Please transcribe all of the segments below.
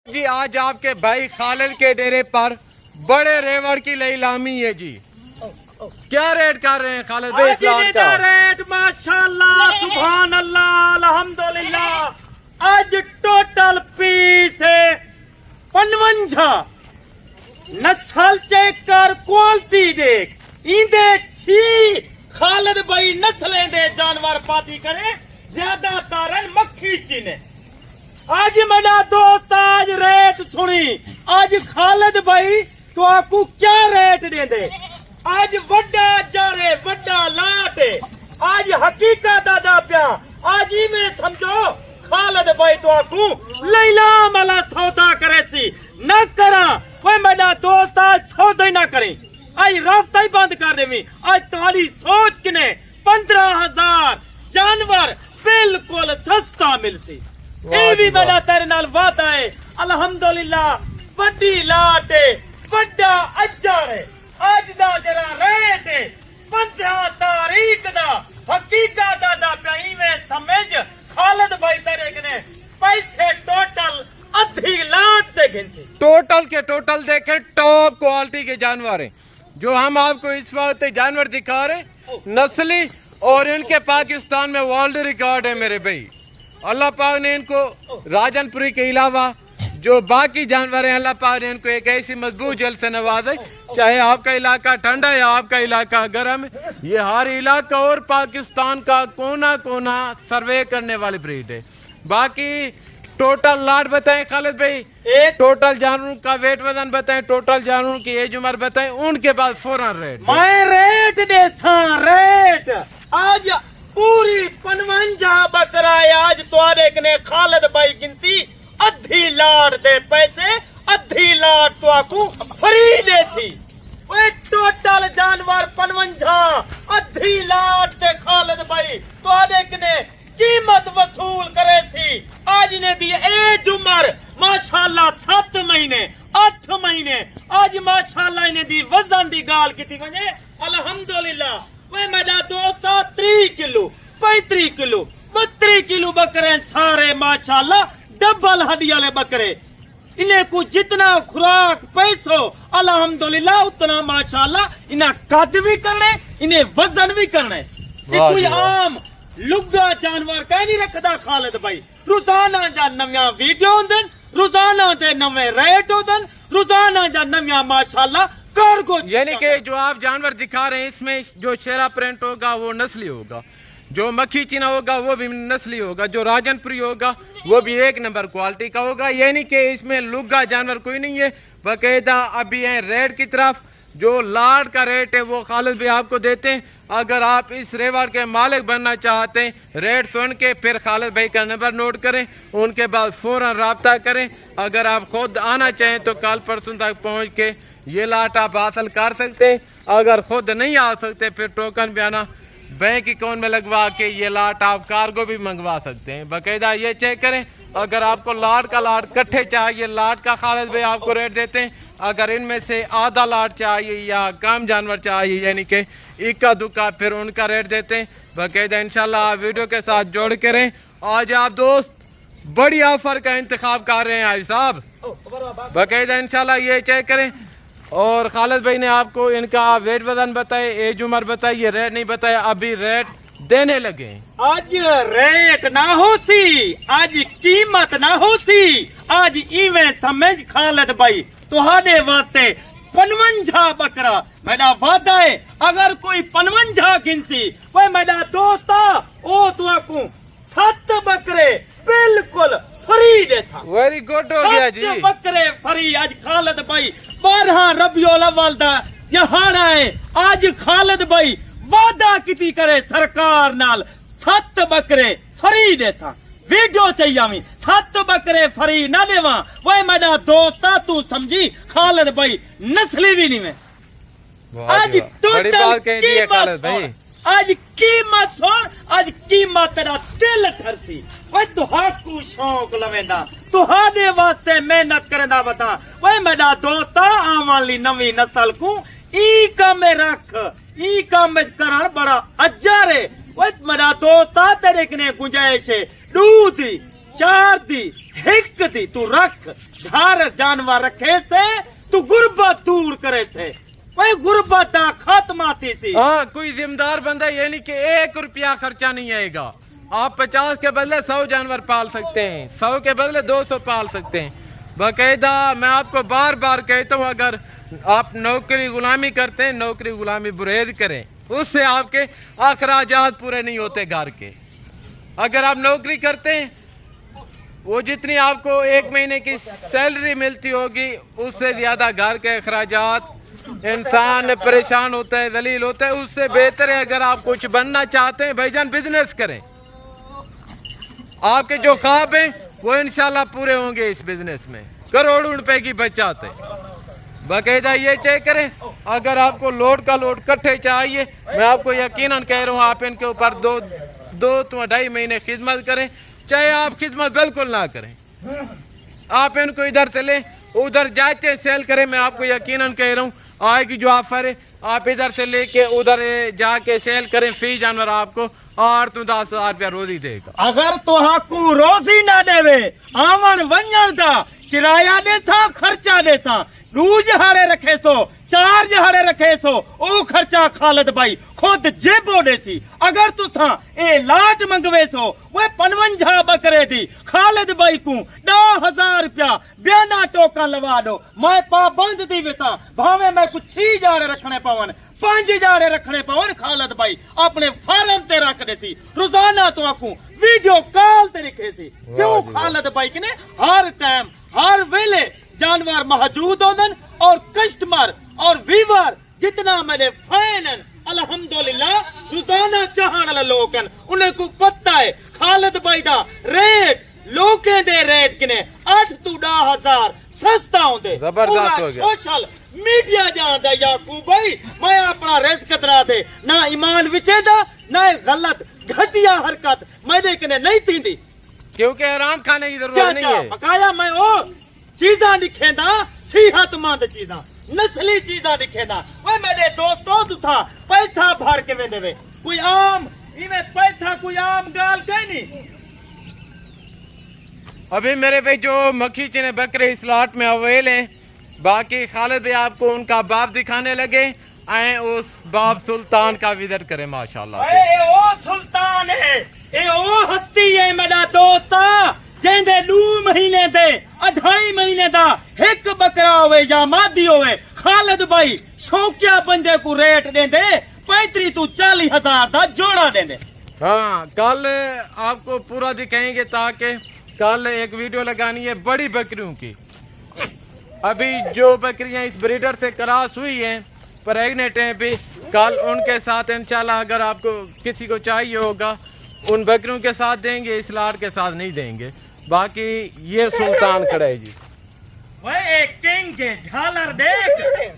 जी आज आपके भाई खालिद के डेरे पर बड़े रेवड़ की नीलामी है जी। क्या रेट कर रहे हैं खालिद भाई इस लाट का? रेट माशाल्लाह सुभान अल्लाह अल्हम्दुलिल्लाह। आज टोटल पीस है 55। नस्ल चेक कर क्वालिटी देख इंदे छी खालिद भाई नस्लें दे जानवर पाती करे ज्यादातर मक्खी चीने। आज मेरा दोस्त आज रेट सुनी आज खालिद भाई तो आपको क्या रेट दे दे। आज बड़ा जारे बड़ा लाट आज हकीकत दादा प्या आज ही में समझो खालिद भाई तो आपको लैला मला सौदा करे सी न करा कोई मेरा दोस्त आज सौदा ही ना करे। आज रास्ता ही बंद कर देवी। आज ताली सोच किने 15,000 जानवर बिल्कुल सस्ता मिलती। ये भी मेरा तेरे नाल वादा है अल्हम्दुलिल्लाह। बड़ी लाट है बड़ा अजर है। आज दा जरा रेट है 15 तारीख दा हकीकत दा पई में समझ खालिद भाई तेरे कने पैसे टोटल आधी लाट दे गिनती। टोटल के टोटल देखें टॉप क्वालिटी के जानवर हैं जो हम आपको इस वक्त जानवर दिखा रहे नस्ली और इनके पाकिस्तान में वर्ल्ड रिकॉर्ड है मेरे भाई। अल्लाह पाक ने इनको राजनपुरी के अलावा जो बाकी जानवर हैं अल्लाह पाक ने इनको एक ऐसी मजबूत जल से नवाजा। चाहे आपका इलाका ठंडा या आपका इलाका गर्म है ये हर इलाका और पाकिस्तान का कोना कोना सर्वे करने वाली ब्रीड है। बाकी टोटल लाट बताएं खालिद भाई, टोटल जानवरों का वेट वजन बताएं, टोटल जानवरों की एज उम्र बताएं, उनके बाद फौरन रेट। मैं रेट दे रेट आज पूरी 55 बकरा आज तुआरे कने खालिद भाई गिनती अद्धी लाट दे पैसे अद्धी लाट तो आपको फ्री दे थी। वे टोटल जानवर 55 अद्धी लाट दे खालिद भाई तुआरे कने कीमत वसूल करे थी। आज ने दी एज उम्र माशाल्लाह 7 महीने 8 महीने। आज माशाल्लाह इन्हें दी वजन दी गाल की थी वने अल्हम्दुलिल्लाह। वे मेरा दोस्त 30 किलो 35 किलो 32 किलो बकरे सारे माशाल्लाह डबल हड्डी वाले बकरे। इन्हें को जितना खुराक पैसो अल्हम्दुलिल्लाह उतना माशाल्लाह इन्हें कद भी करने इन्हें वजन भी करने। कोई आम लुगा जानवर कह नहीं रखता खालिद भाई। रोजाना जा नव्या वीडियो होंदे रोजाना दे नवे रेट होंदे रोजाना जा नव्या माशाल्लाह कार्गो। यानी कि जो आप जानवर दिखा रहे हैं इसमें जो शेरा प्रिंट होगा वो नस्ली होगा, जो मक्खी चीना होगा वो भी नस्ली होगा, जो राजनपुरी होगा वो भी एक नंबर क्वालिटी का होगा। यानी कि इसमें लुगा जानवर कोई नहीं है। बाकायदा अभी है रेट की तरफ जो लाट का रेट है वो खालिद भाई आपको देते हैं। अगर आप इस रेवड़ के मालिक बनना चाहते हैं रेट सुन के फिर खालिद भाई का नंबर नोट करें, उनके बाद फौरन रब्ता करें। अगर आप खुद आना चाहें तो कल परसों तक पहुंच के ये लाट आप हासिल कर सकते हैं। अगर खुद नहीं आ सकते फिर टोकन भी आना बैंक अकाउंट में लगवा के ये लाट आप कार्गो भी मंगवा सकते हैं। बाकायदा ये चेक करें। अगर आपको लाट का लाट कट्ठे चाहिए लाट का खालिद भाई आपको रेट देते हैं। अगर इनमें से आधा लाट चाहिए या कम जानवर चाहिए यानी कि इक्का दुक्का फिर उनका रेट देते हैं। बाकायदा इंशाल्लाह आप वीडियो के साथ जोड़ के रहें। आज आप दोस्त बड़ी ऑफर का इंतखाब कर रहे हैं आज साहब। बाकायदा इंशाल्लाह ये चेक करें। और खालिद भाई ने आपको इनका वेट वजन बताए एज उम्र बताई ये रेट नहीं बताया अभी रेट देने लगे। आज रेट ना होती आज कीमत ना होती आज इवें समझ खालिद भाई तुहाडे वास्ते 55 बकरा मेरा वादा है। अगर कोई 55 गिनसी कोई मेरा दोस्त ओ तो आपको 7 बकरे बिल्कुल फ्री देता। वेरी गुड हो गया जी। बकरे फ्री आज खालिद भाई 12 रबिउल अव्वल दा दिहाड़ा है। आज खालिद भाई वादा किती करे सरकार नाल 7 बकरे फ्री देता। वीडियो चाहिए 7 बकरे फ्री ना देवा वो मेरा दोस्त तू समझी खालिद भाई नस्ली भी नहीं में। आज बड़ी बात कह दी है खालिद भाई। आज कीमत सुन आज कीमत तेरा दिल ठरसी वो तुहाकू शौक लवेंदा तुहाडे वास्ते मेहनत करना बता वो मेरा दोस्त आने वाली नवी नस्ल को ई काम रख ई काम करण बड़ा अजर है। वो मेरा दोस्त तेरे कने गुंजाइश है दूध चार दी हिक दी तू रख घर जानवर रखे से तू गुर्बत दूर करे थे भाई गुर्बत दा खात्मा थी सी। हाँ कोई जिम्मेदार बंदा ये नहीं कि 1 रुपया खर्चा नहीं आएगा। आप 50 के बदले 100 जानवर पाल सकते हैं, 100 के बदले 200 पाल सकते हैं। बाकायदा मैं आपको बार बार कहता हूँ, अगर आप नौकरी गुलामी करते हैं, नौकरी गुलामी बुरेद करें, उससे आपके अखराजात पूरे नहीं होते घर के। अगर आप नौकरी करते हैं, वो जितनी आपको 1 महीने की सैलरी मिलती होगी उससे ज़्यादा घर के अखराजात, इंसान परेशान होता है, दलील होता है। उससे बेहतर है अगर आप कुछ बनना चाहते हैं भाईजान, बिजनेस करें। आपके जो ख्वाब हैं वो इंशाल्लाह पूरे होंगे इस बिजनेस में। करोड़ों रुपए की बचत है। बाकायदा ये चेक करें, अगर आपको लोड का लोड कट्ठे चाहिए, मैं आपको यकीनन कह रहा हूँ आप इनके ऊपर दो तो 2.5 महीने खिदमत करें, चाहे आप खिदमत बिल्कुल ना करें। आप इनको इधर से लें, उधर जाते सेल करें, मैं आपको यकीनन कह रहा हूँ आएगी जो ऑफर है, आप इधर से लेके उधर जाके सेल करें, फी जानवर आपको 8 to 10,000 रुपया रोजी देगा। अगर तुहाकू रोजी ना देवे आवन वंजन दा किराया देसा खर्चा देसा, 2 जहाड़े रखे सो 4 जहाड़े रखे सो ओ खर्चा खालिद भाई खुद जेबो देसी। अगर तुसा ए लाट मंगवे सो वे 55 बकरे दी खालिद भाई को 10,000 रुपया बयाना टोकन लवा दो, मैं पाबंद दी वेसा। भावे मैं कुछ 6 जाड़े रखने पवन, 5 जाड़े रखने पवन, खालिद भाई अपने फार्म ते रख देसी। रोजाना तो आकू वीडियो कॉल ते रखे सी। क्यों खालिद भाई ने हर टाइम हर वेले जानवर मौजूद होदन और कस्टमर और व्यूवर जितना मेरे फैन अल्हम्दुलिल्लाह रोजाना चाहने वाले लोग उन्हें को पता है खालिद भाई दा रेट लोकें दे रेट किने 8 to 10,000 सस्ता होंदे। जबरदस्त हो गया। सोशल मीडिया जानदा याकूब भाई, मैं अपना रिस्क कतरा दे ना ईमान विचे दा ना गलत घटिया हरकत मेरे किने नहीं थींदी, क्योंकि आराम खाने की जरूरत नहीं है। बकाया मैं ओ चीजा दिखेंदा, सेहतमंद चीजा, नस्ली चीजा दिखेंदा। वो मेरे दोस्तों तुथा पैसा भर के वे देवे, कोई आम इमे पैसा कोई आम गाल कहीं नहीं। अभी मेरे भाई जो मक्खी चने बकरे इस लॉट में अवेल हैं, बाकी खालिद भाई आपको उनका बाप दिखाने लगे, आए उस बाप सुल्तान का विजिट करें माशाल्लाह से। ए ओ सुल्तान है, ए ओ हस्ती है मेरा दोस्ता, जेंदे 2 महीने दे 2.5 महीने दा एक बकरा होवे या मादी होवे, खालिद भाई शौकिया बंदे को रेट देंदे 35 to 40,000 दा जोड़ा देंदे। हाँ कल आपको पूरा दिखाएंगे, ताकि कल एक वीडियो लगानी है बड़ी बकरियों की। अभी जो बकरियां इस ब्रीडर से क्रॉस हुई हैं, प्रेग्नेंट हैं भी, कल उनके साथ इंशाल्लाह अगर आपको किसी को चाहिए होगा उन बकरियों के साथ देंगे, इस लाट के साथ नहीं देंगे। बाकी ये सुल्तान खड़ा है जी। वे किंग के झालर देख,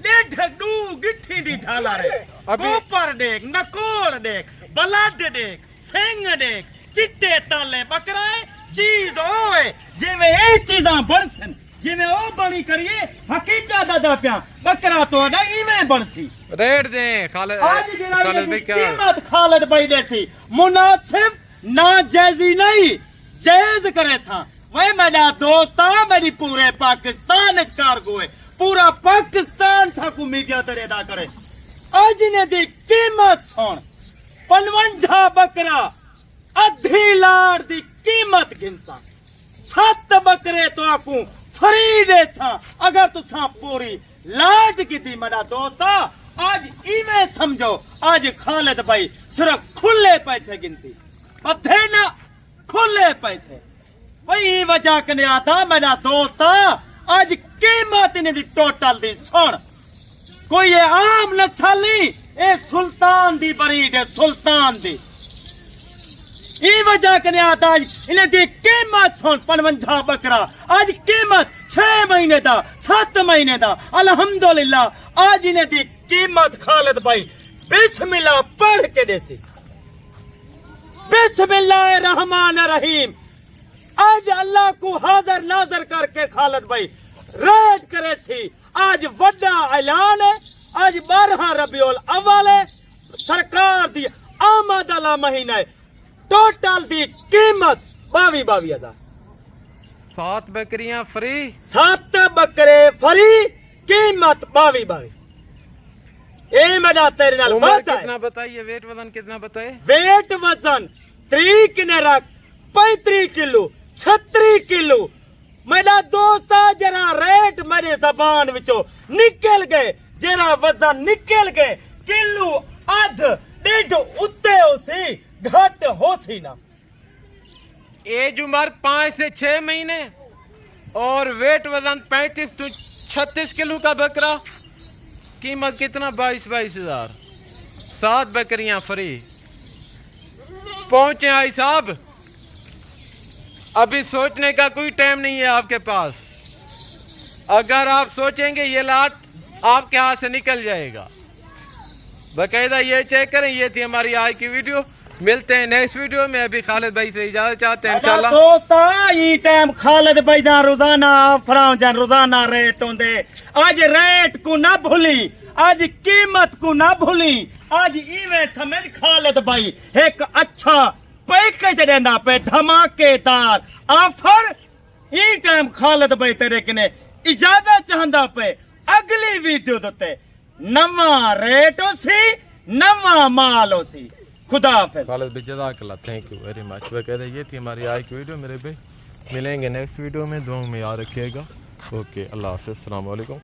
डेढ़ डू गिट्ठी दी झालर है, ऊपर देख, नकोड़ देख, बलद देख, सिंग देख, चिट्टे ताले बकरा है, चीज ओए जिवें ए चीजां बनसन, जिवें ओ बनी करिए हकीकत दादा प्या बकरा तो ना इवें बनसी। रेट दें खालिद भाई, क्या कीमत खालिद भाई देसी मुनासिब ना जायजी नहीं जायज करे था। वही मेरा दोस्ता मेरी पूरे पाकिस्तान कार्गो है, पूरा पाकिस्तान था को मीडिया तरेदा करे। आज ने दी कीमत सुन, 55 बकरा आधी लाड़ दी कीमत गिनसा, 7 बकरे तो आकू फ्री दे था अगर तुसा पूरी लाट की थी मेरा दोस्ता। आज इवें समझो, आज खालिद भाई सिर्फ खुले पैसे गिनती, अधे ना खुले पैसे। वही वजह कने आता मेरा दोस्ता, आज कीमत ने दी टोटल दी सुन, कोई ये आम नस्ल नहीं, ए सुल्तान दी बरीड है, सुल्तान दी। ई वजह कने आता इन्हें दी कीमत सुन, 55 बकरा आज कीमत 6 महीने दा 7 महीने दा अल्हम्दुलिल्लाह। आज इन्हें दी कीमत खालिद भाई बिस्मिल्लाह पढ़ के देसी, बिस्मिल्लाहिर्रहमानिर्रहीम। आज अल्लाह को हाजिर नाजर करके खालिद भाई रेड करे थी। आज बड़ा ऐलान है, आज 12 रबीउल अव्वल है, सरकार दी आमद वाला महीना है, टोटल दी कीमत 22,000। 7 बकरियां फ्री। 7 बकरे फ्री, कीमत 22। ये मजा तेरे नाल उम्र बात है। कितना बताइए, वेट वजन कितना बताए? वेट वजन 30 ने रख 35 किलो 36 किलो। मेरा दोस्त जरा रेट मेरे जबान विचों निकल गए, जरा वजन निकल गए, किलो अध डेढ़ उत्ते हो सी घट हो सी ना। एज उम्र 5 से 6 महीने और वेट वजन 35 to 36 किलो का बकरा। कीमत कितना? 22 हजार। 7 बकरियां फ्री। पहुंचे आई साहब, अभी सोचने का कोई टाइम नहीं है आपके पास। अगर आप सोचेंगे ये लाट आपके हाथ से निकल जाएगा। बाकायदा ये चेक करें। ये थी हमारी आज की वीडियो। मिलते हैं नेक्स्ट वीडियो में। अभी खालिद भाई से इजाजत चाहते हैं इंशाल्लाह। दोस्त ये टाइम खालिद भाई दा रोजाना फराम रोजाना रेट होंदे। आज रेट को ना भूली, आज कीमत को ना भूली। आज इवें समझ खालिद भाई एक अच्छा पैकेज देंदा पे, धमाकेदार ऑफर। ये टाइम खालिद भाई तेरे कने इजाजत चाहंदा पे। अगली वीडियो दोते नवा रेट हो सी, नवा माल हो सी। खुदा हाफिज। खालिद भाई जज़ाकल्लाह, थैंक यू वेरी मच। वह कहते ये थी हमारी आज की वीडियो मेरे भाई। मिलेंगे नेक्स्ट वीडियो में, दुआ में याद रखिएगा। ओके, अल्लाह हाफ़िज़, अस्सलाम वालेकुम।